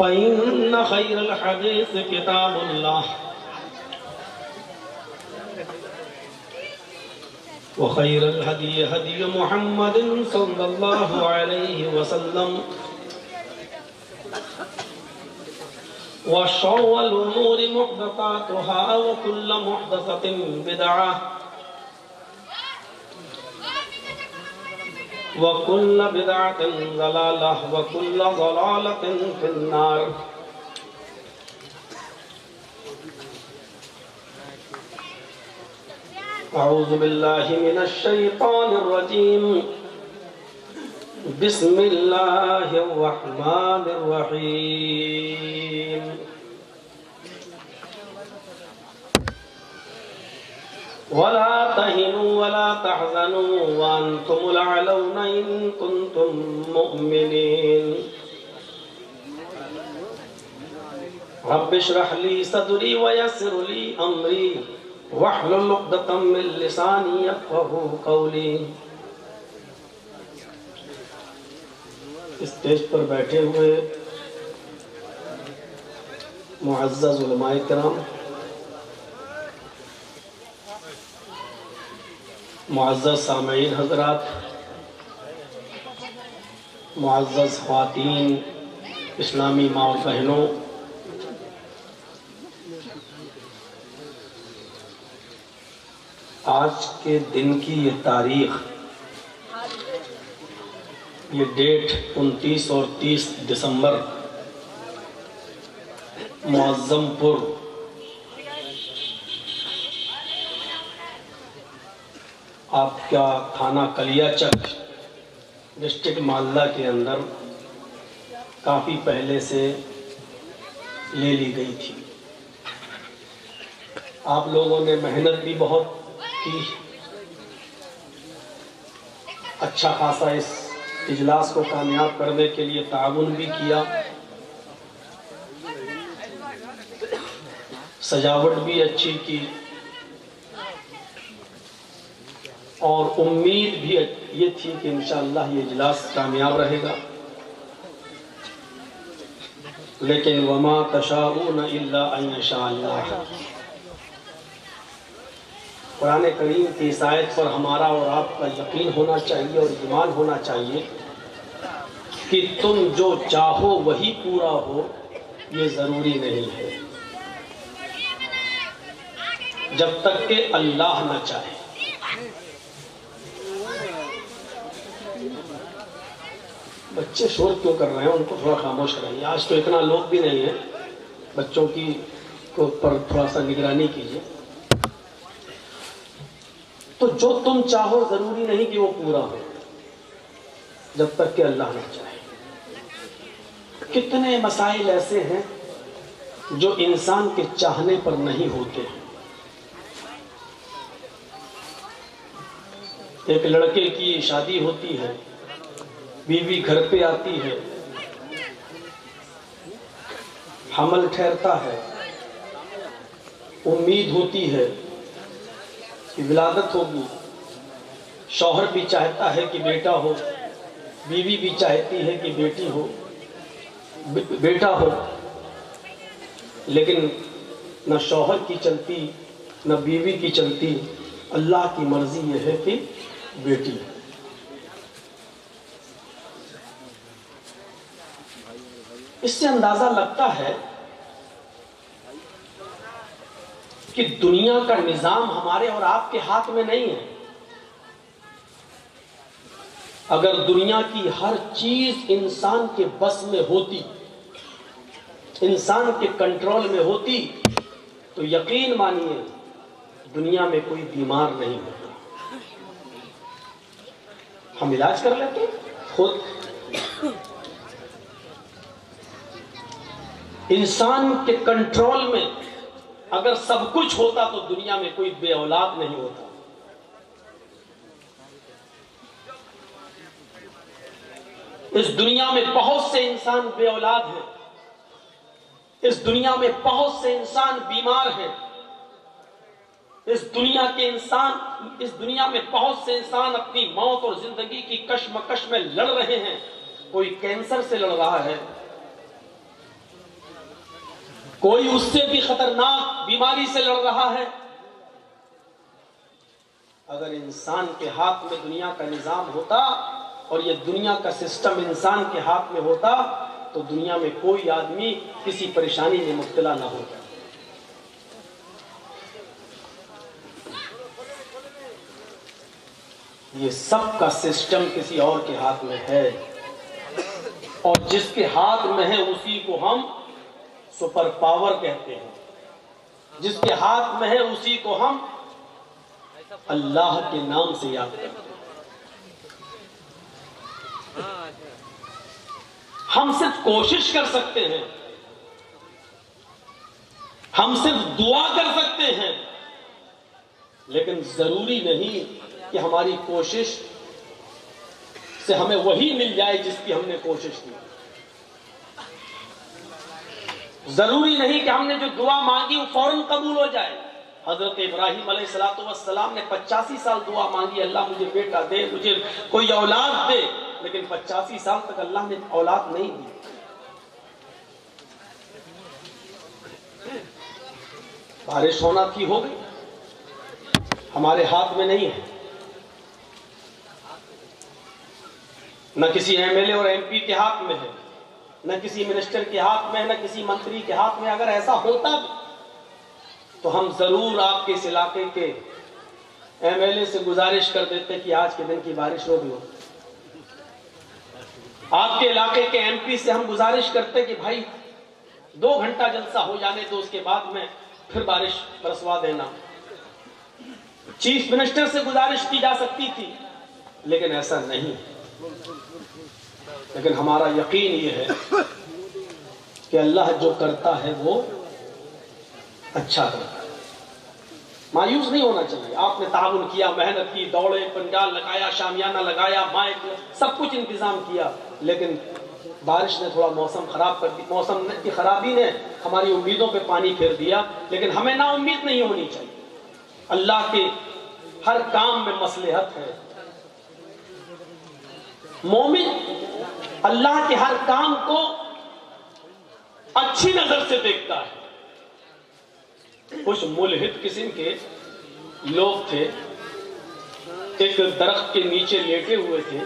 فإن خير الحديث كتاب الله وخير الهدي هدي محمد صلى الله عليه وسلم وشر الأمور محدثاتها وكل محدثة بدعة وكل بدعة ضلالة وكل ضلالة في النار. أعوذ بالله من الشيطان الرجيم. بسم الله الرحمن الرحيم. ولا تهنوا ولا تحزنوا وأنتم الأعلون إن كنتم مؤمنين. رب اشرح لي صدري ويسر لي أمري واحلل عقدة من لساني يفقهوا قولي. اسٹیج پر بیٹھے ہوئے معزز علماء کرام، معزز سامعین حضرات، معزز خواتین، اسلامی ماں و بہنوں، آج کے دن کی یہ تاریخ، یہ ڈیٹ 29 اور 30 دسمبر معظم پور آپ کا تھانہ کلیاچک ڈسٹرکٹ مالدہ کے اندر کافی پہلے سے لے لی گئی تھی. آپ لوگوں نے محنت بھی بہت کی، اچھا خاصا اس اجلاس کو کامیاب کرنے کے لیے تعاون بھی کیا، سجاوٹ بھی اچھی کی، اور امید بھی یہ تھی کہ انشاءاللہ یہ اجلاس کامیاب رہے گا. لیکن وما تشاءون الا ان یشاء اللہ. قرآن کریم کی اس آیت پر ہمارا اور آپ کا یقین ہونا چاہیے اور ایمان ہونا چاہیے کہ تم جو چاہو وہی پورا ہو، یہ ضروری نہیں ہے جب تک کہ اللہ نہ چاہے. بچے شور کیوں کر رہے ہیں؟ ان کو تھوڑا خاموش کرائیے. آج تو اتنا لوگ بھی نہیں ہیں، بچوں کی پر تھوڑا سا نگرانی کیجیے. تو جو تم چاہو ضروری نہیں کہ وہ پورا ہو جب تک کہ اللہ نہ چاہے. کتنے مسائل ایسے ہیں جو انسان کے چاہنے پر نہیں ہوتے. ایک لڑکے کی شادی ہوتی ہے، بیوی گھر پہ آتی ہے، حمل ٹھہرتا ہے، امید ہوتی ہے کہ ولادت ہوگی، شوہر بھی چاہتا ہے کہ بیٹا ہو، بیوی بھی چاہتی ہے کہ بیٹی ہو، بیٹا ہو، لیکن نہ شوہر کی چلتی نہ بیوی کی چلتی. اللہ کی مرضی یہ ہے کہ بیٹی. اس سے اندازہ لگتا ہے کہ دنیا کا نظام ہمارے اور آپ کے ہاتھ میں نہیں ہے. اگر دنیا کی ہر چیز انسان کے بس میں ہوتی، انسان کے کنٹرول میں ہوتی، تو یقین مانیے دنیا میں کوئی بیمار نہیں ہوتا. ہم علاج کر لیتے خود. انسان کے کنٹرول میں اگر سب کچھ ہوتا تو دنیا میں کوئی بے اولاد نہیں ہوتا. اس دنیا میں بہت سے انسان بے اولاد ہیں، اس دنیا میں بہت سے انسان بیمار ہیں، اس دنیا میں بہت سے انسان اپنی موت اور زندگی کی کشمکش میں لڑ رہے ہیں. کوئی کینسر سے لڑ رہا ہے، کوئی اس سے بھی خطرناک بیماری سے لڑ رہا ہے. اگر انسان کے ہاتھ میں دنیا کا نظام ہوتا اور یہ دنیا کا سسٹم انسان کے ہاتھ میں ہوتا تو دنیا میں کوئی آدمی کسی پریشانی میں مبتلا نہ ہوتا. یہ سب کا سسٹم کسی اور کے ہاتھ میں ہے اور جس کے ہاتھ میں ہے اسی کو ہم سپر پاور کہتے ہیں. جس کے ہاتھ میں ہے اسی کو ہم اللہ کے نام سے یاد کرتے ہیں. ہم صرف کوشش کر سکتے ہیں, ہم صرف دعا کر سکتے ہیں, لیکن ضروری نہیں کہ ہماری کوشش سے ہمیں وہی مل جائے جس کی ہم نے کوشش کی. ضروری نہیں کہ ہم نے جو دعا مانگی وہ فوراً قبول ہو جائے. حضرت ابراہیم علیہ السلام نے 85 سال دعا مانگی, اللہ مجھے بیٹا دے, مجھے کوئی اولاد دے, لیکن 85 سال تک اللہ نے اولاد نہیں دی. بارش ہونا تھی, ہو گئی, ہمارے ہاتھ میں نہیں ہے. نہ کسی ایم ایل اے اور ایم پی کے ہاتھ میں ہے, نہ کسی منسٹر کے ہاتھ میں, نہ کسی منتری کے ہاتھ میں. اگر ایسا ہوتا تو ہم ضرور آپ کے اس علاقے کے ایم ایل اے سے گزارش کر دیتے کہ آج کے دن کی بارش روک لو. آپ کے علاقے کے ایم پی سے ہم گزارش کرتے کہ بھائی 2 گھنٹہ جلسہ ہو جانے دو, اس کے بعد میں پھر بارش برسوا دینا. چیف منسٹر سے گزارش کی جا سکتی تھی, لیکن ایسا نہیں. لیکن ہمارا یقین یہ ہے کہ اللہ جو کرتا ہے وہ اچھا کرتا ہے. مایوس نہیں ہونا چاہیے. آپ نے تعاون کیا, محنت کی, دوڑے, پنڈال لگایا, شامیانہ لگایا, مائک, سب کچھ انتظام کیا, لیکن بارش نے تھوڑا موسم خراب کر دی. موسم کی خرابی نے ہماری امیدوں پہ پانی پھیر دیا, لیکن ہمیں نا امید نہیں ہونی چاہیے. اللہ کے ہر کام میں مصلحت ہے. مومن اللہ کے ہر کام کو اچھی نظر سے دیکھتا ہے. کچھ ملحد قسم کے لوگ تھے, ایک درخت کے نیچے لیٹے ہوئے تھے.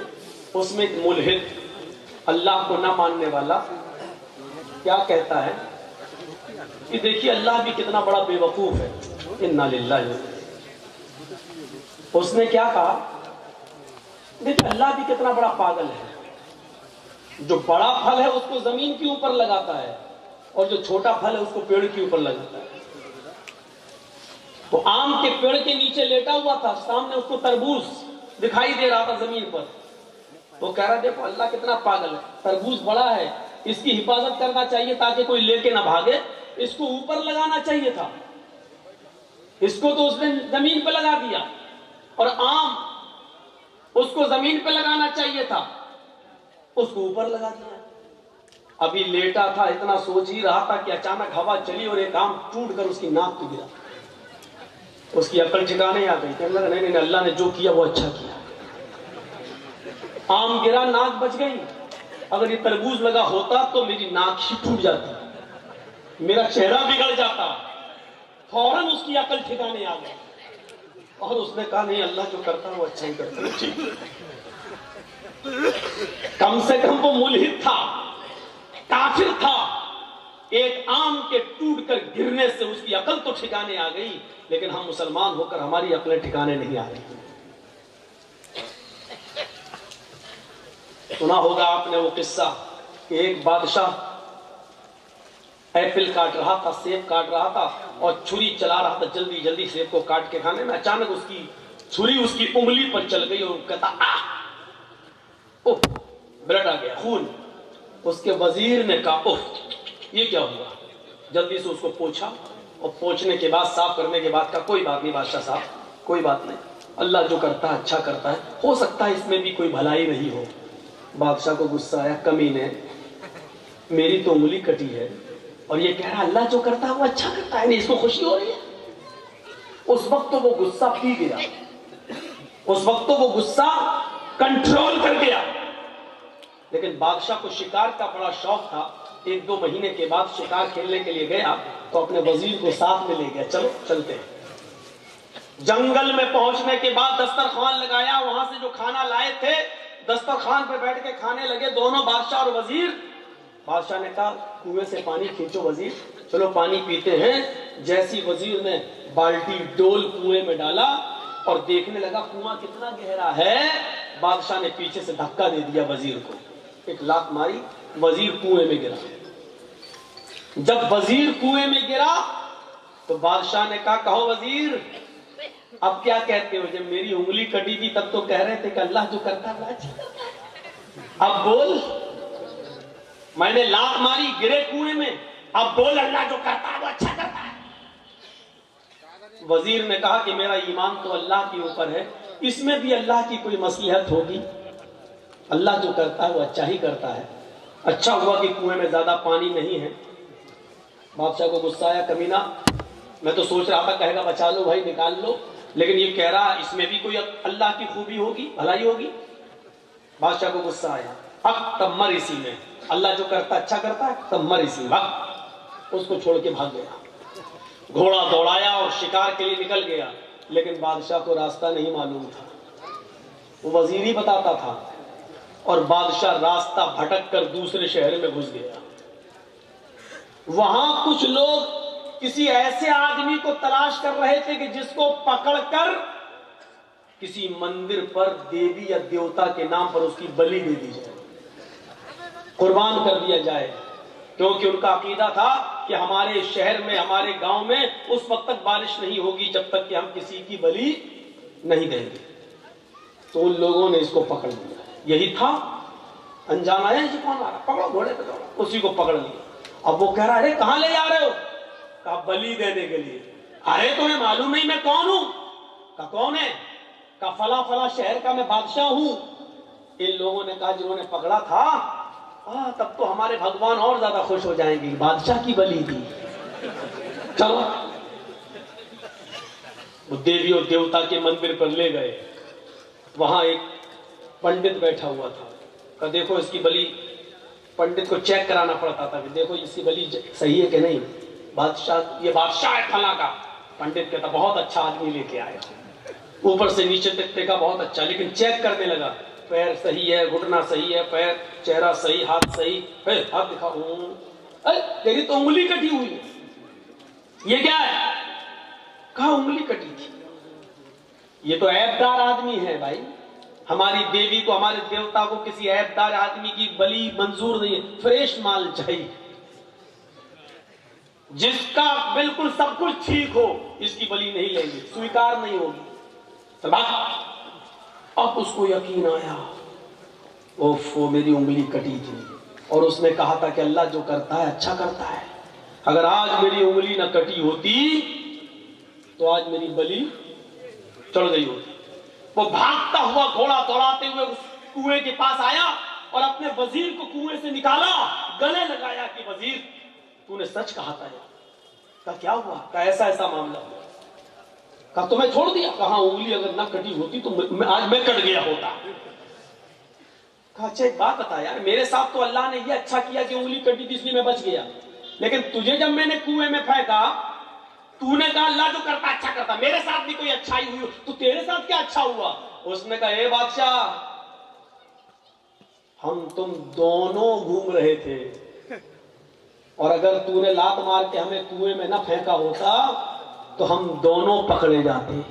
اس میں ایک ملحد, اللہ کو نہ ماننے والا, کیا کہتا ہے کہ دیکھیے اللہ بھی کتنا بڑا بے وقوف ہے. انا للہ. اس نے کیا کہا, دیکھیے اللہ بھی کتنا بڑا پاگل ہے. جو بڑا پھل ہے اس کو زمین کے اوپر لگاتا ہے, اور جو چھوٹا پھل ہے اس کو پیڑ کے اوپر لگاتا ہے. وہ آم کے پیڑ کے نیچے لیٹا ہوا تھا, سامنے اس کو تربوز دکھائی دے رہا تھا زمین پر. وہ کہہ رہا دیکھو اللہ کتنا پاگل ہے, تربوز بڑا ہے, اس کی حفاظت کرنا چاہیے تاکہ کوئی لے کے نہ بھاگے. اس کو اوپر لگانا چاہیے تھا, اس کو تو اس نے زمین پہ لگا دیا. اور آم اس کو زمین پہ لگانا چاہیے تھا, اس کو اوپر لگا دیا. ابھی لیٹا تھا, اتنا سوچ ہی رہا تھا کہ اچانک ہوا چلی اور ایک آم ٹوٹ کر اس کی ناک پہ گرا. اس کی عقل ٹھکانے آ گئی, کہنے لگا نہیں, اللہ نے جو کیا وہ اچھا کیا. آم گرا, ناک بچ گئی. اگر یہ تربوز لگا ہوتا تو میری ناک ہی ٹوٹ جاتی, میرا چہرہ بگڑ جاتا. فوراً اس کی عقل ٹھکانے آ گئی اور اس نے کہا نہیں, اللہ جو کرتا ہے وہ اچھا ہی کرتا ہے. ٹھیک, کم سے کم وہ ملحد تھا, کافر تھا. ایک آم کے ٹوٹ کر گرنے سے اس کی عقل تو ٹھکانے آ گئی, لیکن ہم مسلمان ہو کر ہماری عقلیں ٹھکانے نہیں آ رہی. سنا ہوگا آپ نے وہ قصہ کہ ایک بادشاہ ایپل کاٹ رہا تھا, سیب کاٹ رہا تھا, اور چھری چلا رہا تھا جلدی جلدی سیب کو کاٹ کے کھانے میں. اچانک اس کی چھری اس کی انگلی پر چل گئی اور کہتا بلڈ آ گیا, خون. اس کے وزیر نے کہا یہ کیا ہوا. جلدی سے اس کو پوچھا, اور پوچھنے کے بعد, صاف کرنے کے بعد کہا کوئی بات نہیں بادشاہ صاحب, کوئی بات نہیں, اللہ جو کرتا ہے اچھا کرتا ہے, ہو سکتا ہے اس میں بھی کوئی بھلائی نہیں ہو. بادشاہ کو غصہ آیا, کمینے, میری تو انگلی کٹی ہے اور یہ کہہ رہا اللہ جو کرتا ہے وہ اچھا کرتا ہے, نہیں اس کو خوشی ہو رہی ہے. اس وقت تو وہ غصہ پی گیا, اس وقت تو وہ غصہ کنٹرول کر گیا. لیکن بادشاہ کو شکار کا بڑا شوق تھا. 1-2 مہینے کے بعد شکار کھیلنے کے لیے گیا تو اپنے وزیر کو ساتھ میں لے گیا. چلو چلتے ہیں. جنگل میں پہنچنے کے بعد دسترخوان لگایا. وہاں سے جو کھانا لائے تھے دسترخوان پہ بیٹھ کے کھانے لگے دونوں بادشاہ اور وزیر. بادشاہ نے کہا کنویں سے پانی کھینچو وزیر, چلو پانی پیتے ہیں. جیسی وزیر نے بالٹی ڈول کنویں میں ڈالا اور دیکھنے لگا کنواں کتنا گہرا ہے, بادشاہ نے پیچھے سے دھکا دے دیا وزیر کو, ایک لات ماری, وزیر کنویں میں گرا. جب وزیر کنویں میں گرا تو بادشاہ نے کہا کہو وزیر اب کیا کہتے ہو؟ جب میری انگلی کٹی تھی تب تو کہہ رہے تھے کہ اللہ جو کرتا ہے اچھا کرتا ہے, اب بول میں نے لات ماری گرے کنویں میں, اب بول اللہ جو کرتا ہے وہ اچھا کرتا ہے. وزیر نے کہا کہ میرا ایمان تو اللہ کے اوپر ہے, اس میں بھی اللہ کی کوئی مصلحت ہوگی, اللہ جو کرتا ہے وہ اچھا ہی کرتا ہے. اچھا ہوا کہ کنویں میں زیادہ پانی نہیں ہے. بادشاہ کو غصہ آیا, کمینہ میں تو سوچ رہا تھا کہے گا بچا لو بھائی نکال لو, لیکن یہ کہہ رہا اس میں بھی کوئی اللہ کی خوبی ہوگی بھلائی ہوگی. بادشاہ کو غصہ آیا, حق تب مر اسی میں, اللہ جو کرتا اچھا کرتا ہے تب مر اسی میں. اس کو چھوڑ کے بھاگ گیا. گھوڑا دوڑایا اور شکار کے لیے نکل گیا, لیکن بادشاہ کو راستہ نہیں معلوم تھا, وہ وزیر ہی بتاتا تھا. اور بادشاہ راستہ بھٹک کر دوسرے شہر میں گھس گیا. وہاں کچھ لوگ کسی ایسے آدمی کو تلاش کر رہے تھے کہ جس کو پکڑ کر کسی مندر پر دیوی یا دیوتا کے نام پر اس کی بلی دے دی جائے, قربان کر دیا جائے, کیونکہ ان کا عقیدہ تھا کہ ہمارے شہر میں ہمارے گاؤں میں اس وقت تک بارش نہیں ہوگی جب تک کہ ہم کسی کی بلی نہیں دیں گے. تو ان لوگوں نے اس کو پکڑ لیا. یہی تھا انجان آیا جی کون آ رہا, پکڑو گھوڑے پہ دوڑو, اسی کو پکڑ لیا. اب وہ کہہ رہا ہے کہاں لے جا رہے ہو؟ کہا بلی دینے کے لیے. ارے تمہیں معلوم نہیں میں کون ہوں؟ کہا کون ہے؟ کہا فلاں فلاں شہر کا میں بادشاہ ہوں. ان لوگوں نے کہا جنہوں نے پکڑا تھا تب تو ہمارے بھگوان اور زیادہ خوش ہو جائیں گے, بادشاہ کی بلی دی. چلو وہ دیوی اور دیوتا کے مندر پر لے گئے. وہاں ایک پنڈت بیٹھا ہوا تھا. کہا دیکھو اس کی بلی, پنڈت کو چیک کرانا پڑتا تھا کہ دیکھو اس کی بلی صحیح ہے کہ نہیں. بادشاہ, یہ بادشاہ ہے فلاں کا. پنڈت کہتا بہت اچھا آدمی لے کے آیا, اوپر سے نیچے تک دیکھا بہت اچھا, لیکن چیک کرنے لگا, پیر صحیح ہے, گھٹنا صحیح ہے, پیر چہرہ صحیح, ہاتھ صحیح, ہاتھ دکھا, ارے تیری تو انگلی کٹی ہوئی ہے, یہ کیا ہے؟ کہا انگلی کٹی تھی. یہ تو عیب دار آدمی ہے بھائی, ہماری دیوی کو ہمارے دیوتا کو کسی عیب دار آدمی کی بلی منظور نہیں ہے, فریش مال چاہیے, جس کا بالکل سب کچھ ٹھیک ہو. اس کی بلی نہیں لیں گے, سویکار نہیں ہوگی. اب اس کو یقین آیا, اوفو میری انگلی کٹی تھی, اور اس نے کہا تھا کہ اللہ جو کرتا ہے اچھا کرتا ہے. اگر آج میری انگلی نہ کٹی ہوتی تو آج میری بلی چڑھ گئی ہوتی. وہ بھاگتا ہوا گھوڑا دوڑاتے ہوئے اس کنویں کے پاس آیا اور اپنے وزیر کو کنویں سے نکالا, گلے لگایا کہ وزیر تو نے سچ کہا تھا. کہا کیا ہوا؟ کہا ایسا ایسا معاملہ ہوا. کہا تمہیں چھوڑ دیا؟ کہا انگلی اگر نہ کٹی ہوتی تو آج میں کٹ گیا ہوتا. کہا اچھا ایک بات بتا یار, میرے ساتھ تو اللہ نے یہ اچھا کیا کہ انگلی کٹی تھی اس لیے میں بچ گیا, لیکن تجھے جب میں نے کنویں میں پھینکا تو نے کہا اللہ جو کرتا اچھا کرتا, میرے ساتھ بھی کوئی اچھائی ہوئی تو تیرے ساتھ کیا اچھا ہوا؟ اس نے کہا اے بادشاہ ہم تم دونوں گھوم رہے تھے, اور اگر تو نے لات مار کے ہمیں کنویں میں نہ پھینکا ہوتا تو ہم دونوں پکڑے جاتے.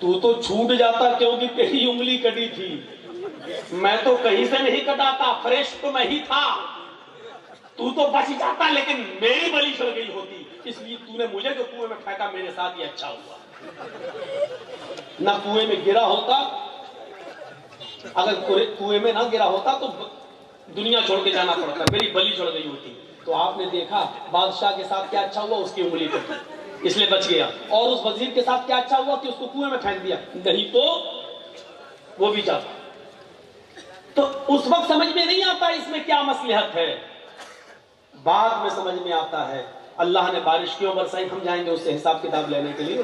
تو چھوٹ جاتا کیونکہ تیری انگلی کٹی تھی, میں تو کہیں سے نہیں کٹا تھا, فریش تو میں ہی تھا. تو بچ جاتا لیکن میری بلی چڑھ گئی ہوتی, اس لیے تو نے مجھے جو کنویں میں پھینکا میرے ساتھ یہ اچھا ہوا. نہ کنویں میں گرا ہوتا, اگر کنویں میں نہ گرا ہوتا تو دنیا چھوڑ کے جانا پڑتا, میری بلی چڑھ گئی ہوتی. تو آپ نے دیکھا بادشاہ کے ساتھ کیا اچھا ہوا, اس کی انگلی کٹی اس لیے بچ گیا. اور اس وزیر کے ساتھ کیا اچھا ہوا کہ اس کو کنویں میں پھینک دیا, نہیں تو وہ بھی جاتا. تو اس وقت سمجھ میں نہیں آتا اس میں کیا مصلحت ہے, بعد میں سمجھ میں آتا ہے. اللہ نے بارش کیوں برسائی, ہم جائیں گے اس سے حساب کتاب لینے کے لیے.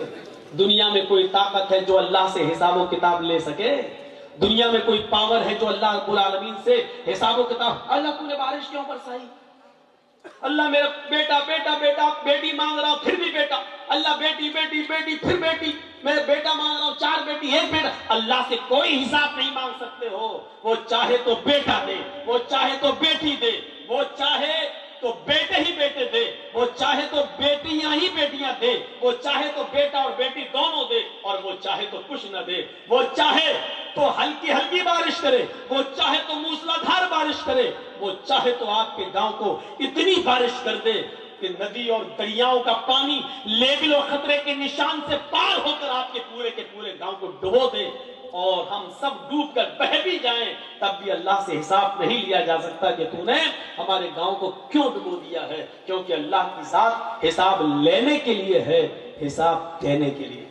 دنیا میں کوئی طاقت ہے جو اللہ سے حساب و کتاب لے سکے؟ دنیا میں کوئی پاور ہے جو اللہ رب العالمین سے حساب و کتاب؟ اللہ تو نے بارش کیوں برسائی؟ اللہ میرا بیٹا بیٹا بیٹا بیٹی مانگ رہا ہوں پھر بھی بیٹا، اللہ بیٹی بیٹی بیٹی پھر بیٹی، میں بیٹا مانگ رہا ہوں 4 بیٹی 1 بیٹا۔ اللہ سے کوئی حساب نہیں مانگ سکتے ہو، وہ چاہے تو بیٹا دے، وہ چاہے تو بیٹی دے، وہ چاہے تو بیٹے ہی بیٹے دے، وہ چاہے تو بیٹیاں ہی بیٹیاں دے، وہ چاہے تو بیٹا اور بیٹی دونوں دے، اور وہ چاہے تو کچھ نہ دے، وہ چاہے تو ہلکی ہلکی بارش کرے، وہ چاہے تو موسلادھار بارش کرے، وہ چاہے تو آپ کے گاؤں کو اتنی بارش کر دے کہ ندی اور دریاؤں کا پانی لیول اور خطرے کے نشان سے پار ہو کر آپ کے پورے گاؤں کو ڈبو دے، اور ہم سب ڈوب کر بہہ بھی جائیں، تب بھی اللہ سے حساب نہیں لیا جا سکتا کہ تو نے ہمارے گاؤں کو کیوں ڈبو دیا ہے، کیونکہ اللہ کی ذات حساب لینے کے لیے ہے، حساب دینے کے لیے۔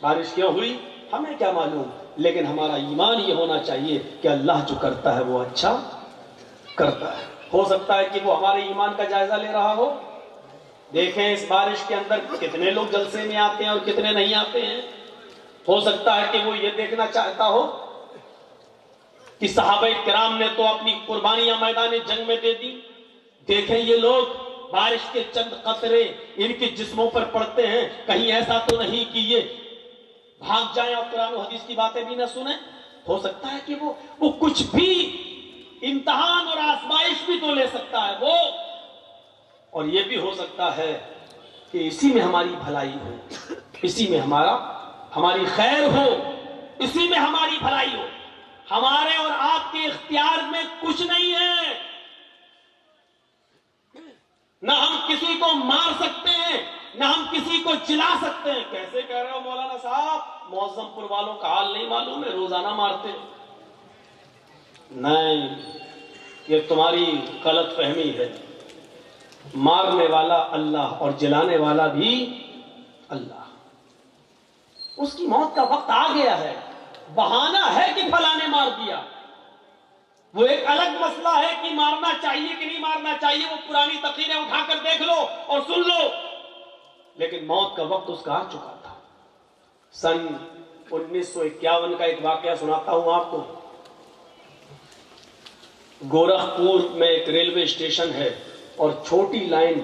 بارش کیوں ہوئی ہمیں کیا معلوم، لیکن ہمارا ایمان یہ ہونا چاہیے کہ اللہ جو کرتا ہے وہ اچھا کرتا ہے۔ ہو سکتا ہے کہ وہ ہمارے ایمان کا جائزہ لے رہا ہو۔ دیکھیں اس بارش کے اندر کتنے لوگ جلسے میں آتے ہیں اور کتنے نہیں آتے ہیں۔ ہو سکتا ہے کہ وہ یہ دیکھنا چاہتا ہو کہ صحابہ کرام نے تو اپنی قربانیاں میدان جنگ میں دے دی، دیکھیں یہ لوگ بارش کے چند قطرے ان کے جسموں پر پڑتے ہیں، کہیں ایسا تو نہیں کہ یہ بھاگ جائیں اور قرآن و حدیث کی باتیں بھی نہ سنیں۔ ہو سکتا ہے کہ وہ کچھ بھی امتحان اور آزمائش بھی تو لے سکتا ہے وہ، اور یہ بھی ہو سکتا ہے کہ اسی میں ہماری بھلائی ہو، اسی میں ہماری خیر ہو، اسی میں ہماری بھلائی ہو۔ ہمارے اور آپ کے اختیار میں کچھ نہیں ہے، نہ ہم کسی کو مار سکتے ہیں، نہ ہم کسی کو جلا سکتے ہیں۔ کیسے کہہ رہے ہو مولانا صاحب، معظم پور والوں کا حال نہیں معلوم ہے، روزانہ مارتے ہیں؟ نہیں، یہ تمہاری غلط فہمی ہے۔ مارنے والا اللہ اور جلانے والا بھی اللہ۔ اس کی موت کا وقت آ گیا ہے، بہانہ ہے کہ فلاں نے مار دیا، وہ ایک الگ مسئلہ ہے کہ مارنا چاہیے کہ نہیں مارنا چاہیے، وہ پرانی تقریریں اٹھا کر دیکھ لو اور سن لو، لیکن موت کا وقت اس کا آ چکا تھا۔ سن 1951 کا ایک واقعہ سناتا ہوں آپ کو۔ گورکھپور میں ایک ریلوے اسٹیشن ہے اور چھوٹی لائن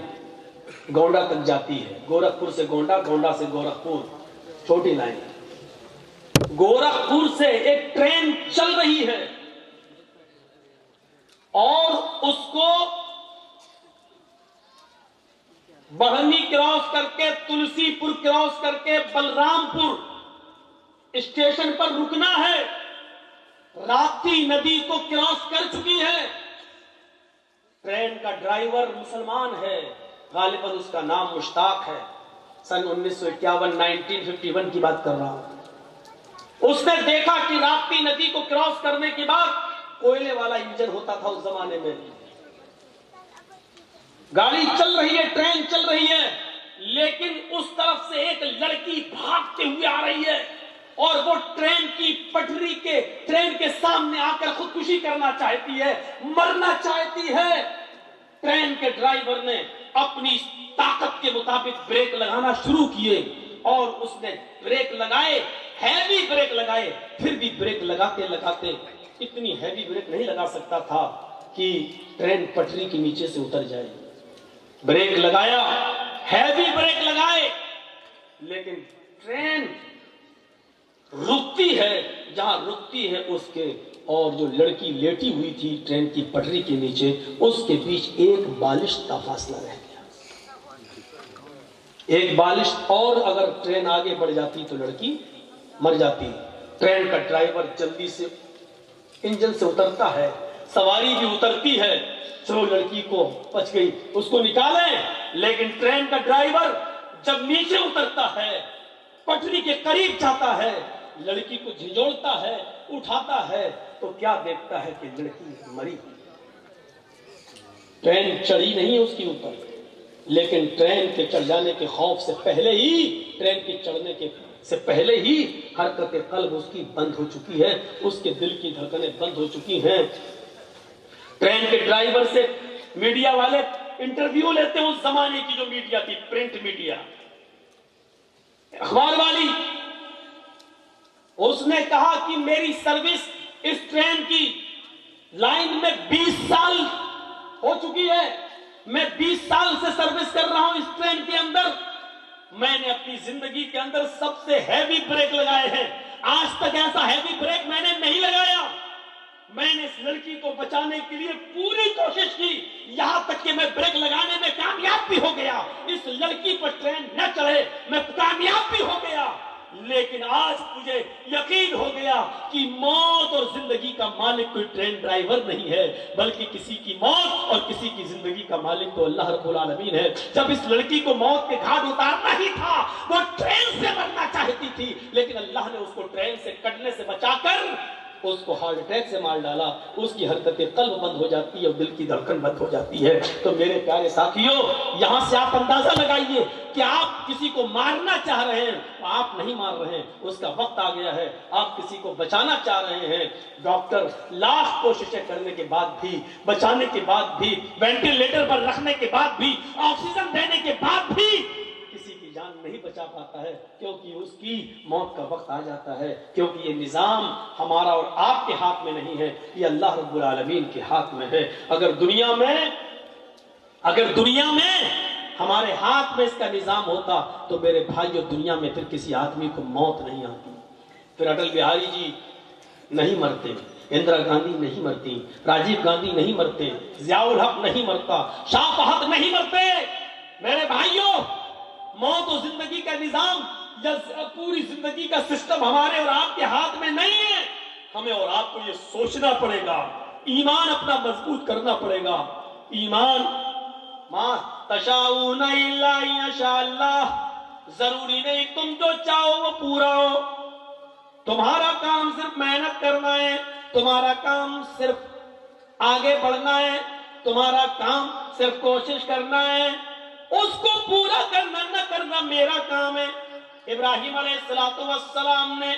گونڈا تک جاتی ہے، گورکھپور سے گونڈا، گونڈا سے گورکھپور، چھوٹی لائن۔ گورکھپور سے ایک ٹرین چل رہی ہے اور اس کو بڑھنی کراس کر کے، تلسی پور کراس کر کے بلرام پور اسٹیشن پر رکنا ہے۔ راپتی ندی کو کراس کر چکی ہے۔ ٹرین کا ڈرائیور مسلمان ہے، غالباً اس کا نام مشتاق ہے۔ سن 1951 کی بات کر رہا ہوں۔ اس نے دیکھا کہ راپتی ندی کو کراس کرنے کے بعد کوئلے والا انجن ہوتا تھا اس زمانے میں، گاڑی چل رہی ہے، ٹرین چل رہی ہے، لیکن اس طرف سے ایک لڑکی بھاگتے ہوئے آ رہی ہے اور وہ ٹرین کی پٹری کے، ٹرین کے سامنے آ کر خودکشی کرنا چاہتی ہے، مرنا چاہتی ہے۔ ٹرین کے ڈرائیور نے اپنی طاقت کے مطابق بریک لگانا شروع کیے اور اس نے بریک لگائے، ہیوی بریک لگائے، پھر بھی بریک لگاتے لگاتے اتنی ہیوی بریک نہیں لگا سکتا تھا کہ ٹرین پٹری کے نیچے سے اتر جائے۔ بریک لگایا، ہیوی بریک لگائے، لیکن ٹرین رکتی ہے جہاں رکتی ہے اس کے اور جو لڑکی لیٹی ہوئی تھی ٹرین کی پٹری کے نیچے، اس کے بیچ ایک بالشت کا فاصلہ رہ گیا۔ ایک بالشت اور اگر ٹرین آگے بڑھ جاتی تو لڑکی مر جاتی۔ ٹرین کا ڈرائیور جلدی سے انجن سے اترتا ہے، سواری بھی اترتی ہے، چلو لڑکی کو بچ گئی، اس کو نکالیں، لیکن ٹرین کا ڈرائیور جب نیچے اترتا ہے، پٹری کے قریب جاتا ہے، لڑکی کو جھنجھوڑتا ہے، اٹھاتا ہے، تو کیا دیکھتا ہے کہ لڑکی مری۔ ٹرین چڑھی نہیں اس کے اوپر، لیکن ٹرین کے چڑھ جانے کے خوف سے پہلے ہی، ٹرین کے چڑھنے کے سے پہلے ہی حرکت قلب اس کی بند ہو چکی ہے، اس کے دل کی دھڑکنیں بند ہو چکی ہیں۔ ٹرین کے ڈرائیور سے میڈیا والے انٹرویو لیتے ہیں، اس زمانے کی جو میڈیا تھی، پرنٹ میڈیا، اخبار والی، اس نے کہا کہ میری سروس اس ٹرین کی لائن میں 20 سال ہو چکی ہے، میں 20 سال سے سروس کر رہا ہوں اس ٹرین کے اندر، میں نے اپنی زندگی کے اندر سب سے ہیوی بریک لگائے ہیں، آج تک ایسا ہیوی بریک میں نے نہیں لگایا۔ میں نے اس لڑکی کو بچانے کے لیے پوری کوشش کی، یہاں تک کہ میں بریک لگانے میں کامیاب بھی ہو گیا، اس لڑکی پر ٹرین نہ چڑھے میں کامیاب بھی ہو گیا، لیکن آج مجھے یقین ہو گیا کہ موت اور زندگی کا مالک کوئی ٹرین ڈرائیور نہیں ہے، بلکہ کسی کی موت اور کسی کی زندگی کا مالک تو اللہ رب العالمین ہے۔ جب اس لڑکی کو موت کے گھاٹ اتارنا ہی تھا، وہ ٹرین سے مرنا چاہتی تھی، لیکن اللہ نے اس کو ٹرین سے کٹنے سے بچا کر اس کو ہارٹ اٹیک سے مار ڈالا، اس کی حرکت قلب بند ہو جاتی ہے اور دل کی دھڑکن بند ہو جاتی ہے۔ تو میرے پیارے ساتھیوں، یہاں سے آپ اندازہ لگائیے کہ آپ کسی کو مارنا چاہ رہے ہیں، آپ نہیں مار رہے ہیں، اس کا وقت آ گیا ہے، آپ کسی کو بچانا چاہ رہے ہیں۔ ڈاکٹر لاکھ کوششیں کرنے کے بعد بھی، بچانے کے بعد بھی، وینٹیلیٹر پر رکھنے کے بعد بھی، آکسیجن دینے کے بعد بھی کسی کی جان نہیں بچا پاتا ہے، کیونکہ اس کی موت کا وقت آ جاتا ہے، کیونکہ یہ نظام ہمارا اور آپ کے ہاتھ میں نہیں ہے، یہ اللہ رب العالمین کے ہاتھ میں ہے۔ اگر دنیا میں ہمارے ہاتھ میں اس کا نظام ہوتا تو میرے بھائیو، دنیا میں پھر کسی آدمی کو موت نہیں آتی، پھر اٹل بہاری جی نہیں مرتے، اندرا گاندھی نہیں مرتی، راجیو گاندھی نہیں مرتے، ضیاء الحق نہیں مرتا، شاہ فہد نہیں مرتے۔ میرے بھائیو، موت و زندگی کا نظام یا پوری زندگی کا سسٹم ہمارے اور آپ کے ہاتھ میں نہیں ہے، ہمیں اور آپ کو یہ سوچنا پڑے گا، ایمان اپنا مضبوط کرنا پڑے گا۔ ایمان، ما تشاؤون الا ان یشاء اللہ، ضروری نہیں تم جو چاہو وہ پورا ہو، تمہارا کام صرف محنت کرنا ہے، تمہارا کام صرف آگے بڑھنا ہے، تمہارا کام صرف کوشش کرنا ہے، اس کو پورا کرنا نہ کرنا میرا کام ہے۔ ابراہیم علیہ السلام نے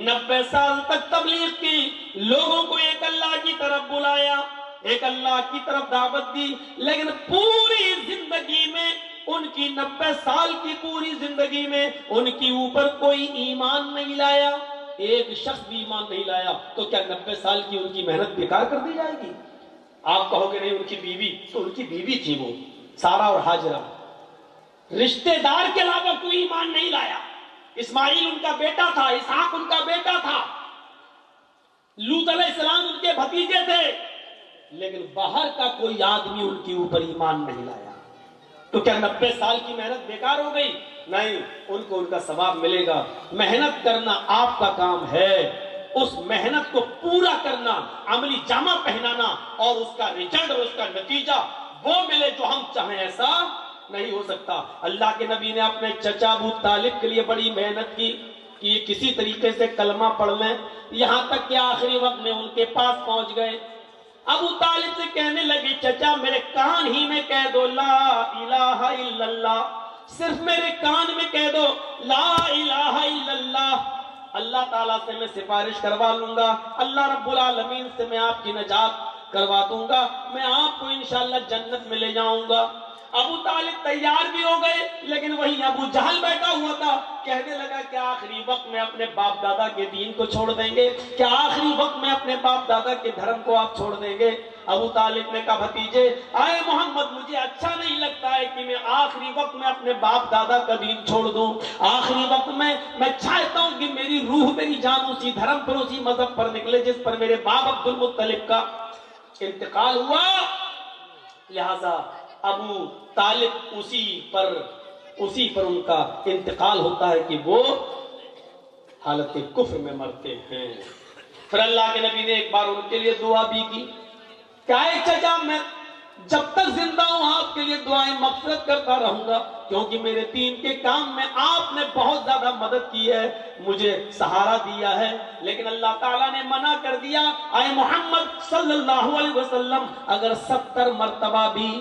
90 سال تک تبلیغ کی، لوگوں کو ایک اللہ کی طرف بلایا، ایک اللہ کی طرف دعوت دی، لیکن پوری زندگی میں ان کی 90 سال کی پوری زندگی میں ان کی اوپر کوئی ایمان نہیں لایا، ایک شخص بھی ایمان نہیں لایا، تو کیا 90 سال کی ان کی محنت بیکار کر دی جائے گی؟ آپ کہو گے نہیں ان کی بیوی، تو ان کی بیوی تھی وہ سارا اور ہاجرہ، رشتہ دار کے علاوہ کوئی ایمان نہیں لایا۔ اسماعیل ان کا بیٹا تھا، اسحاق ان کا بیٹا تھا، لوط علیہ السلام ان کے بھتیجے تھے، لیکن باہر کا کوئی آدمی ان کے اوپر ایمان نہیں لایا۔ تو کیا 90 سال کی محنت بیکار ہو گئی؟ نہیں، ان کو ان کا ثواب ملے گا۔ محنت کرنا آپ کا کام ہے، اس محنت کو پورا کرنا، عملی جامہ پہنانا، اور اس کا ریزلٹ اور اس کا نتیجہ وہ ملے جو ہم چاہیں، ایسا نہیں ہو سکتا۔ اللہ کے نبی نے اپنے چچا ابو طالب کے لیے بڑی محنت کی کہ یہ کسی طریقے سے کلمہ پڑھ لیں، یہاں تک کہ آخری وقت میں ان کے پاس پہنچ گئے۔ ابو طالب سے کہنے لگے، چچا میرے کان ہی میں کہہ دو لا الہ الا اللہ، صرف میرے کان میں کہہ دو لا الہ الا اللہ، اللہ تعالیٰ سے میں سفارش کروا لوں گا، اللہ رب العالمین سے میں آپ کی نجات کروا دوں گا، میں آپ کو انشاءاللہ جنت میں لے جاؤں گا۔ ابو طالب تیار بھی ہو گئے، لیکن وہیں ابو جہل بیٹھا ہوا تھا، کہنے لگا کہ آخری وقت میں اپنے باپ دادا کے دین کو چھوڑ دیں گے؟ کیا آخری وقت میں اپنے باپ دادا کے دھرم کو آپ چھوڑ دیں گے؟ ابو طالب نے کہا، بھتیجے آئے محمد، مجھے اچھا نہیں لگتا ہے کہ میں آخری وقت میں اپنے باپ دادا کا دین چھوڑ دوں، آخری وقت میں چاہتا ہوں کہ میری روح میری جان اسی دھرم پر، اسی مذہب پر نکلے جس پر میرے باپ عبد المطلب کا انتقال ہوا۔ لہذا ابو طالب اسی پر ان کا انتقال ہوتا ہے کہ وہ حالت کفر میں مرتے ہیں۔ پھر اللہ کے نبی نے ایک بار ان کے لیے دعا بھی کی، کیا ہے چچا میں جب تک زندہ ہوں آپ کے لیے دعائیں مغفرت کرتا رہوں گا، کیونکہ میرے دین کے کام میں آپ نے بہت زیادہ مدد کی ہے، مجھے سہارا دیا ہے، لیکن اللہ تعالیٰ نے منع کر دیا، اے محمد صلی اللہ علیہ وسلم اگر 70 مرتبہ بھی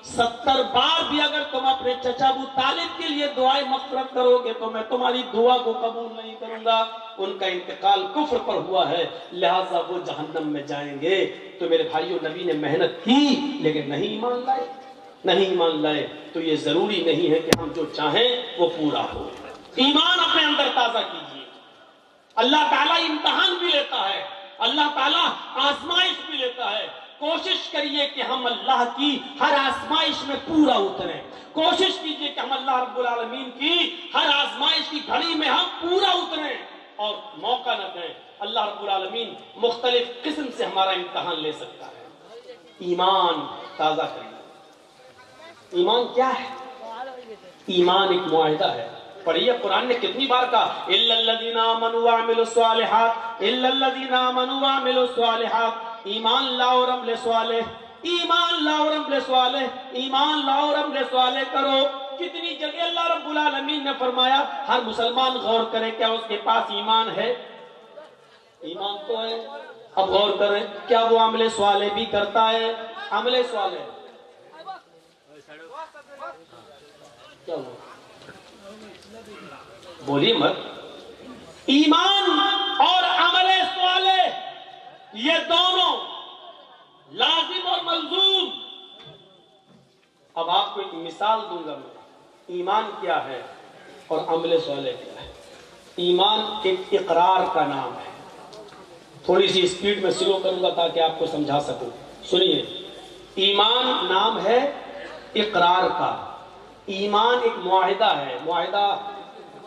70 بار بھی اگر تم اپنے چچا ابو طالب کے لیے دعائیں مغفرت کرو گے تو میں تمہاری دعا کو قبول نہیں کروں گا۔ ان کا انتقال کفر پر ہوا ہے، لہٰذا وہ جہنم میں جائیں گے۔ تو میرے بھائیوں، نبی نے محنت کی لیکن نہیں ایمان لائے، تو یہ ضروری نہیں ہے کہ ہم جو چاہیں وہ پورا ہو۔ ایمان اپنے اندر تازہ کیجیے، اللہ تعالیٰ امتحان بھی لیتا ہے، اللہ تعالیٰ آزمائش بھی لیتا ہے۔ کوشش کریے کہ ہم اللہ کی ہر آزمائش میں پورا اتریں، کوشش کیجئے کہ ہم اللہ رب العالمین کی ہر آزمائش کی گھڑی میں ہم پورا اتریں اور موقع نہ دیں۔ اللہ رب العالمین مختلف قسم سے ہمارا امتحان لے سکتا ہے۔ ایمان تازہ کریے۔ ایمان کیا ہے؟ ایمان ایک معاہدہ ہے۔ پڑھیے قرآن نے کتنی بار کہا اِلَّا الَّذِينَ آمَنُوا وَعَمِلُوا الصَّالِحَاتِ اِلَّا الَّذِينَ آمَنُوا وَعَمِلُوا الصَّالِحَاتِ، ایمان لاؤ اور عمل صالح، ایمان لاؤ اور عمل صالح، ایمان لاؤ اور عمل صالح کرو۔ کتنی جگہ اللہ رب العالمین نے فرمایا، ہر مسلمان غور کرے کیا اس کے پاس ایمان ہے؟ ایمان تو ہے، اب غور کریں کیا وہ عمل صالح بھی کرتا ہے؟ عمل صالح کیا ہوا؟ بولیے مت۔ ایمان اور عمل صالح یہ دونوں لازم اور ملزوم۔ اب آپ کو ایک مثال دوں گا میں، ایمان کیا ہے اور عمل صالح کیا ہے۔ ایمان ایک اقرار کا نام ہے۔ تھوڑی سی اسپیڈ میں سلو کروں گا تاکہ آپ کو سمجھا سکوں۔ سنیے، ایمان نام ہے اقرار کا۔ ایمان ایک معاہدہ ہے۔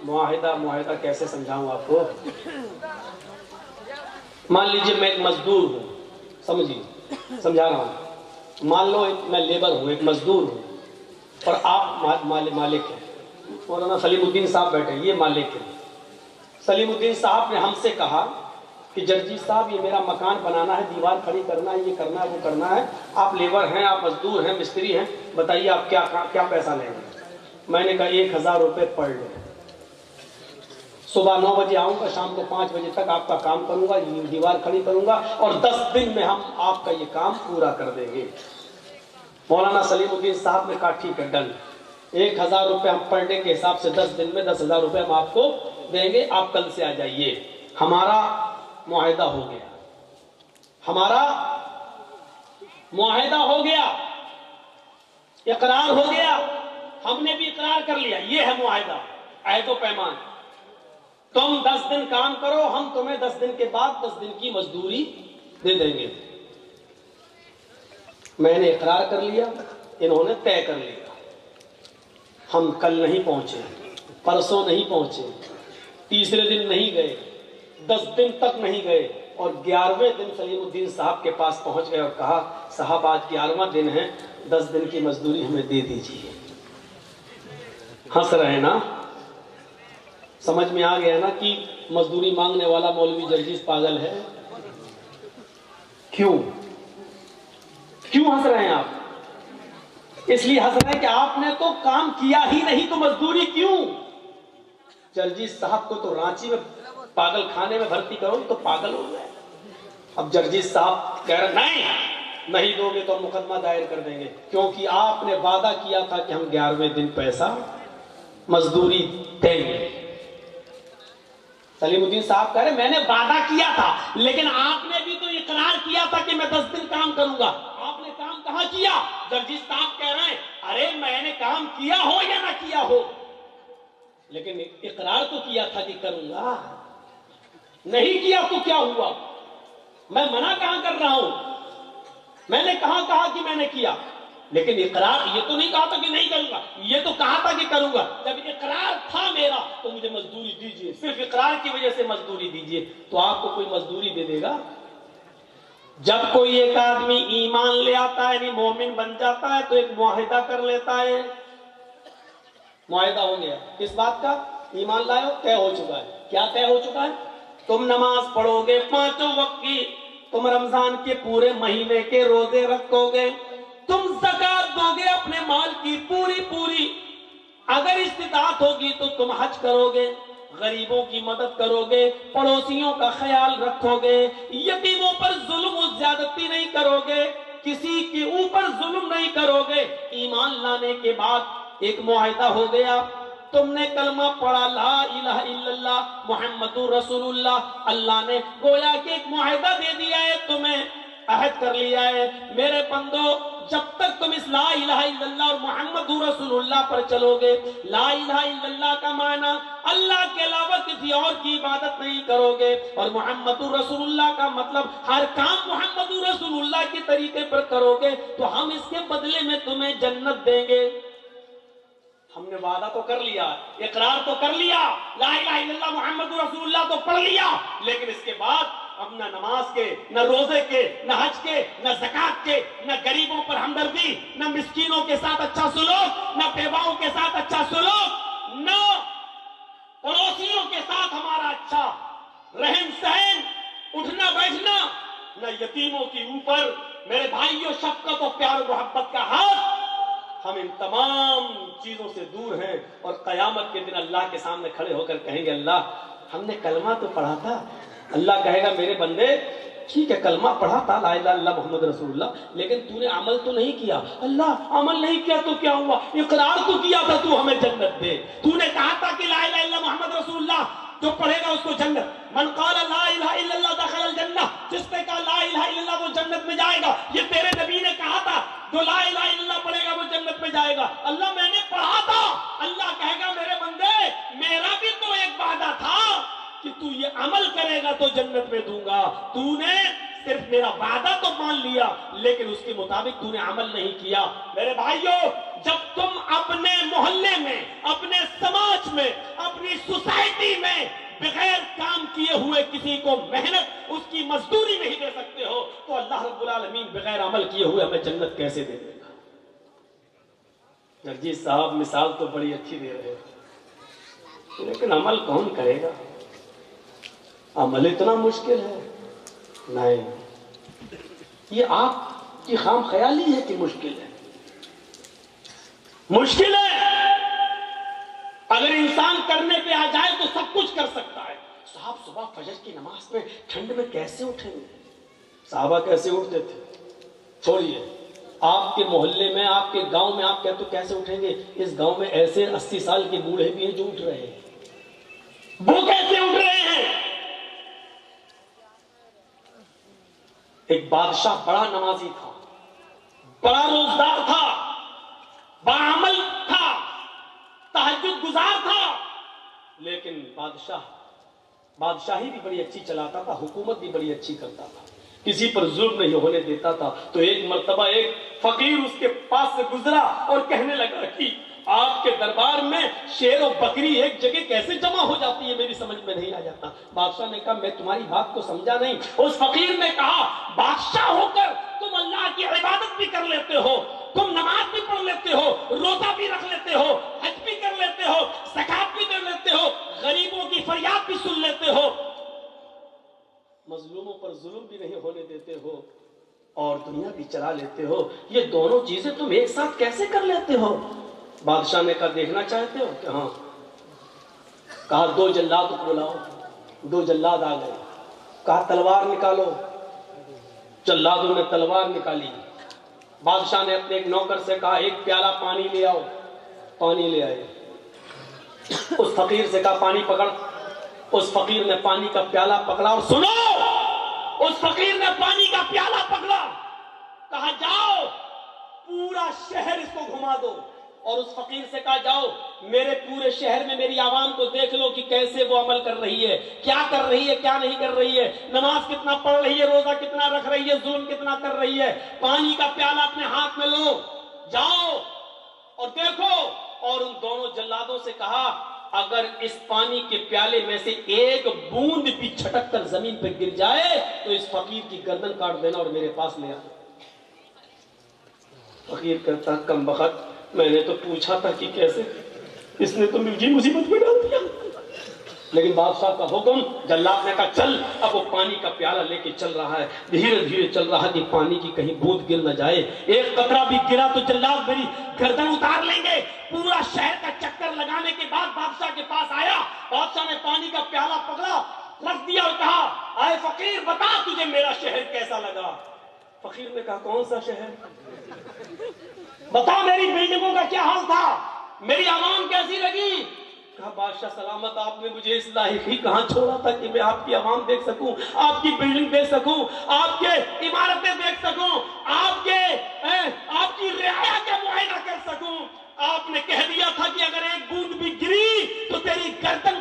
معاہدہ کیسے سمجھاؤں آپ کو؟ مان لیجئے میں ایک مزدور ہوں، سمجھیے سمجھا رہا ہوں۔ مان لو میں لیبر ہوں، ایک مزدور ہوں، اور آپ مالک ہیں۔ مولانا سلیم الدین صاحب بیٹھے، یہ مالک ہیں۔ سلیم الدین صاحب نے ہم سے کہا کہ جرجی صاحب یہ میرا مکان بنانا ہے، دیوار کھڑی کرنا ہے، یہ کرنا ہے، وہ کرنا ہے، آپ لیبر ہیں، آپ مزدور ہیں، مستری ہیں، بتائیے آپ کیا پیسہ لیں گے؟ میں نے کہا 1000 روپے پر ڈے، صبح 9 بجے آؤں گا، شام کو 5 بجے تک آپ کا کام کروں گا، دیوار کھڑی کروں گا، اور 10 دن میں ہم آپ کا یہ کام پورا کر دیں گے۔ مولانا سلیم الدین صاحب نے کہا ٹھیک ہے، ڈن، 1000 روپے ہم پر ڈے کے حساب سے 10 دن میں 10,000 روپے ہم آپ کو دیں گے، آپ کل سے آ جائیے۔ ہمارا معاہدہ ہو گیا، ہمارا معاہدہ ہو گیا، اقرار ہو گیا، ہم نے بھی اقرار کر لیا، یہ ہے معاہدہ، عہد و پیمان۔ تم 10 دن کام کرو، ہم تمہیں 10 دن کے بعد 10 دن کی مزدوری دے دیں گے۔ میں نے اقرار کر لیا، انہوں نے طے کر لیا۔ ہم کل نہیں پہنچے، پرسوں نہیں پہنچے، تیسرے دن نہیں گئے، 10 دن تک نہیں گئے، اور 11ویں دن سلیم الدین صاحب کے پاس پہنچ گئے اور کہا صاحب آج 11واں دن ہے، 10 دن کی مزدوری ہمیں دے دیجیے۔ ہنس رہے نا؟ سمجھ میں آ گیا نا کہ مزدوری مانگنے والا مولوی جرجیز پاگل ہے؟ کیوں ہنس رہے ہیں آپ؟ اس لیے ہنس رہے ہیں کہ آپ نے تو کام کیا ہی نہیں، تو مزدوری کیوں؟ جرجیز صاحب کو تو رانچی میں پاگل خانے میں بھرتی کرو تو پاگل ہو گئے۔ اب جرجیز صاحب کہہ رہے نہیں دو گے تو ہم مقدمہ دائر کر دیں گے، کیونکہ آپ نے وعدہ کیا تھا کہ ہم 11ویں دن پیسہ مزدوری دیں گے۔ سلیم الدین صاحب کہہ رہے میں نے وعدہ کیا تھا، لیکن آپ نے بھی تو اقرار کیا تھا کہ میں 10 دن کام کروں گا، آپ نے کام کہاں کیا؟ جرجیز صاحب کہہ رہے ہیں ارے میں نے کام کیا ہو یا نہ کیا ہو، لیکن اقرار تو کیا تھا کہ کروں گا، نہیں کیا تو کیا ہوا؟ میں منع کہاں کر رہا ہوں؟ میں نے کہا کہ میں نے کیا، لیکن اقرار یہ تو نہیں کہا تھا کہ نہیں کروں گا، یہ تو کہا تھا کہ کروں گا۔ جب اقرار تھا میرا تو مجھے مزدوری دیجیے، صرف اقرار کی وجہ سے مزدوری دیجیے۔ تو آپ کو کوئی مزدوری دے دے گا؟ جب کوئی ایک آدمی ایمان لے آتا ہے، یعنی مومن بن جاتا ہے، تو ایک معاہدہ کر لیتا ہے۔ معاہدہ ہو گیا کس بات کا؟ ایمان لائے ہو، طے ہو چکا ہے۔ کیا طے ہو چکا ہے؟ تم نماز پڑھو گے 5 وقت کی، تم رمضان کے پورے مہینے کے روزے رکھو گے، تم زکات دو گے اپنے مال کی پوری، اگر استطاعت ہوگی تو تم حج کرو گے، غریبوں کی مدد کرو گے، پڑوسیوں کا خیال رکھو گے، یتیموں پر ظلم و زیادتی نہیں کرو گے، کسی کے اوپر ظلم نہیں کرو گے۔ ایمان لانے کے بعد ایک معاہدہ ہو گیا، تم نے کلمہ پڑھا لا الہ الا اللہ محمد رسول اللہ، اللہ نے گویا کہ ایک معاہدہ دے دیا ہے تمہیں، عہد کر لیا ہے میرے بندو جب تک تم اس لا الہ الا اللہ اور محمد رسول اللہ پر چلو گے، لا الہ الا اللہ کا معنی اللہ کے علاوہ کسی اور کی عبادت نہیں کرو گے، اور محمد رسول اللہ کا مطلب ہر کام محمد رسول اللہ کے طریقے پر کرو گے تو ہم اس کے بدلے میں تمہیں جنت دیں گے۔ ہم نے وعدہ تو کر لیا، اقرار تو کر لیا، لا الہ الا اللہ محمد رسول اللہ تو پڑھ لیا، لیکن اس کے بعد اب نہ نماز کے، نہ روزے کے، نہ حج کے، نہ زکات کے، نہ غریبوں پر ہمدردی، نہ مسکینوں کے ساتھ اچھا سلوک، نہ بیواؤں کے ساتھ اچھا سلوک، نہ پڑوسیوں کے ساتھ ہمارا اچھا رحم سہن، اٹھنا بیٹھنا، نہ یتیموں کے اوپر میرے بھائیوں شفقت و پیار و محبت کا ہاتھ۔ ہم ان تمام چیزوں سے دور ہیں اور قیامت کے دن اللہ کے سامنے کھڑے ہو کر کہیں گے اللہ ہم نے کلمہ تو پڑھا تھا۔ اللہ کہے گا میرے بندے ٹھیک ہے کلمہ پڑھا تھا لا الہ الا اللہ محمد رسول اللہ، لیکن تو نے عمل تو نہیں کیا۔ اللہ عمل نہیں کیا تو کیا ہوا؟ اقرار تو کیا تھا تو ہمیں جنت دے، تو نے کہا تھا کہ لا الہ الا اللہ محمد رسول اللہ جو پڑھے گا اس کو جنت، من قال لا الہ الا اللہ دخل الجنہ، جس نے کہا لا الہ الا اللہ وہ جنت میں جائے گا۔ یہ تیرے نبی نے کہا تھا جو لا الہ الا اللہ پڑھے گا وہ جنت میں جائے گا۔ اللہ میں نے پڑھا تھا۔ اللہ کہے گا میرے بندے میرا بھی تو ایک وعدہ تھا کہ تو یہ عمل کرے گا تو جنت میں دوں گا، تو نے صرف میرا وعدہ تو مان لیا لیکن اس کے مطابق تو نے عمل نہیں کیا۔ میرے بھائیوں جب تم اپنے محلے میں، اپنے سماج میں، اپنی سوسائٹی میں بغیر کام کیے ہوئے کسی کو محنت اس کی مزدوری نہیں دے سکتے ہو تو اللہ رب العالمین بغیر عمل کیے ہوئے ہمیں جنت کیسے دے دے گا؟ جرجی صاحب مثال تو بڑی اچھی دے رہے ہیں لیکن عمل کون کرے گا؟ عمل اتنا مشکل ہے؟ نہیں، یہ آپ کی خام خیالی ہے کہ مشکل ہے؟ مشکل ہے۔ اگر انسان کرنے پہ آ جائے تو سب کچھ کر سکتا ہے۔ صاحب صبح فجر کی نماز پہ ٹھنڈ میں کیسے اٹھیں گے؟ صحابہ کیسے اٹھتے تھے؟ چھوڑیے آپ کے محلے میں، آپ کے گاؤں میں آپ کہتے تو کیسے اٹھیں گے؟ اس گاؤں میں ایسے 80 سال کے بوڑھے بھی ہیں جو اٹھ رہے ہیں، وہ کیسے اٹھ رہے ہیں؟ ایک بادشاہ بڑا نمازی تھا، بڑا روزدار تھا، بڑا عمل تھا، تہجد گزار تھا، لیکن بادشاہی بھی بڑی اچھی چلاتا تھا، حکومت بھی بڑی اچھی کرتا تھا، کسی پر ظلم نہیں ہونے دیتا تھا۔ تو ایک مرتبہ ایک فقیر اس کے پاس سے گزرا اور کہنے لگا کہ آپ کے دربار میں شیر و بکری ایک جگہ کیسے جمع ہو جاتی ہے میری سمجھ میں نہیں آ جاتا۔ بادشاہ نے کہا میں تمہاری بات کو سمجھا نہیں۔ اس فقیر نے کہا بادشاہ ہو کر تم اللہ کی عبادت بھی کر لیتے ہو، تم نماز بھی پڑھ لیتے ہو، روزہ بھی رکھ لیتے ہو، حج بھی کر لیتے ہو، زکات بھی دے لیتے ہو، غریبوں کی فریاد بھی سن لیتے ہو، مظلوموں پر ظلم بھی نہیں ہونے دیتے ہو اور دنیا بھی چلا لیتے ہو، یہ دونوں چیزیں تم ایک ساتھ کیسے کر لیتے ہو؟ بادشاہ نے کہا دیکھنا چاہتے ہو کہ ہاں؟ کہا 2 جلاد کو لاؤ۔ 2 جلاد آ گئے، کہا تلوار نکالو۔ جلادوں نے تلوار نکالی۔ بادشاہ نے اپنے ایک نوکر سے کہا ایک پیالہ پانی لے آؤ، پانی لے آئے۔ اس فقیر سے کہا پانی پکڑ۔ اس فقیر نے پانی کا پیالہ پکڑا اور سنو، اس فقیر نے پانی کا پیالہ پکڑا، کہا جاؤ پورا شہر اس کو گھما دو، اور اس فقیر سے کہا جاؤ میرے پورے شہر میں میری عوام کو دیکھ لو کہ کیسے وہ عمل کر رہی ہے، کیا کر رہی ہے، کیا نہیں کر رہی ہے، نماز کتنا پڑھ رہی ہے، روزہ کتنا رکھ رہی ہے، ظلم کتنا کر رہی ہے، پانی کا پیالہ اپنے ہاتھ میں لو، جاؤ اور دیکھو۔ اور ان دونوں جلادوں سے کہا اگر اس پانی کے پیالے میں سے ایک بوند بھی چھٹک کر زمین پہ گر جائے تو اس فقیر کی گردن کاٹ دینا اور میرے پاس لے آنا۔ فقیر کہتا کم بخت، میں نے تو پوچھا تھا کہ کیسے، اس نے تو مجھے مصیبت میں ڈال دیا۔ لیکن بادشاہ کا حکم، جلاد نے کہا چل۔ اب وہ پانی کا پیالہ لے کے چل رہا ہے، دھیرے دھیرے چل رہا کہ پانی کی کہیں بوند گر نہ جائے، ایک قطرہ بھی گرا تو جلاد میری گردن اتار لیں گے۔ پورا شہر کا چکر لگانے کے بعد بادشاہ کے پاس آیا، بادشاہ نے پانی کا پیالہ پکڑا، رکھ دیا اور کہا اے فقیر بتا تجھے میرا شہر کیسا لگا؟ فقیر نے کہا کون سا شہر؟ بتا میری بلڈنگوں کا کیا حال تھا، میری عوام کیسی لگی؟ کہا بادشاہ سلامت، آپ نے مجھے اس لائق ہی کہاں چھوڑا تھا کہ میں آپ کی عوام دیکھ سکوں، آپ کی بلڈنگ دیکھ سکوں، آپ کے عمارتیں دیکھ سکوں، آپ کی رعایا کا معائنہ کر سکوں۔ آپ نے کہہ دیا تھا کہ اگر ایک بوند بھی گری تو تیری گردن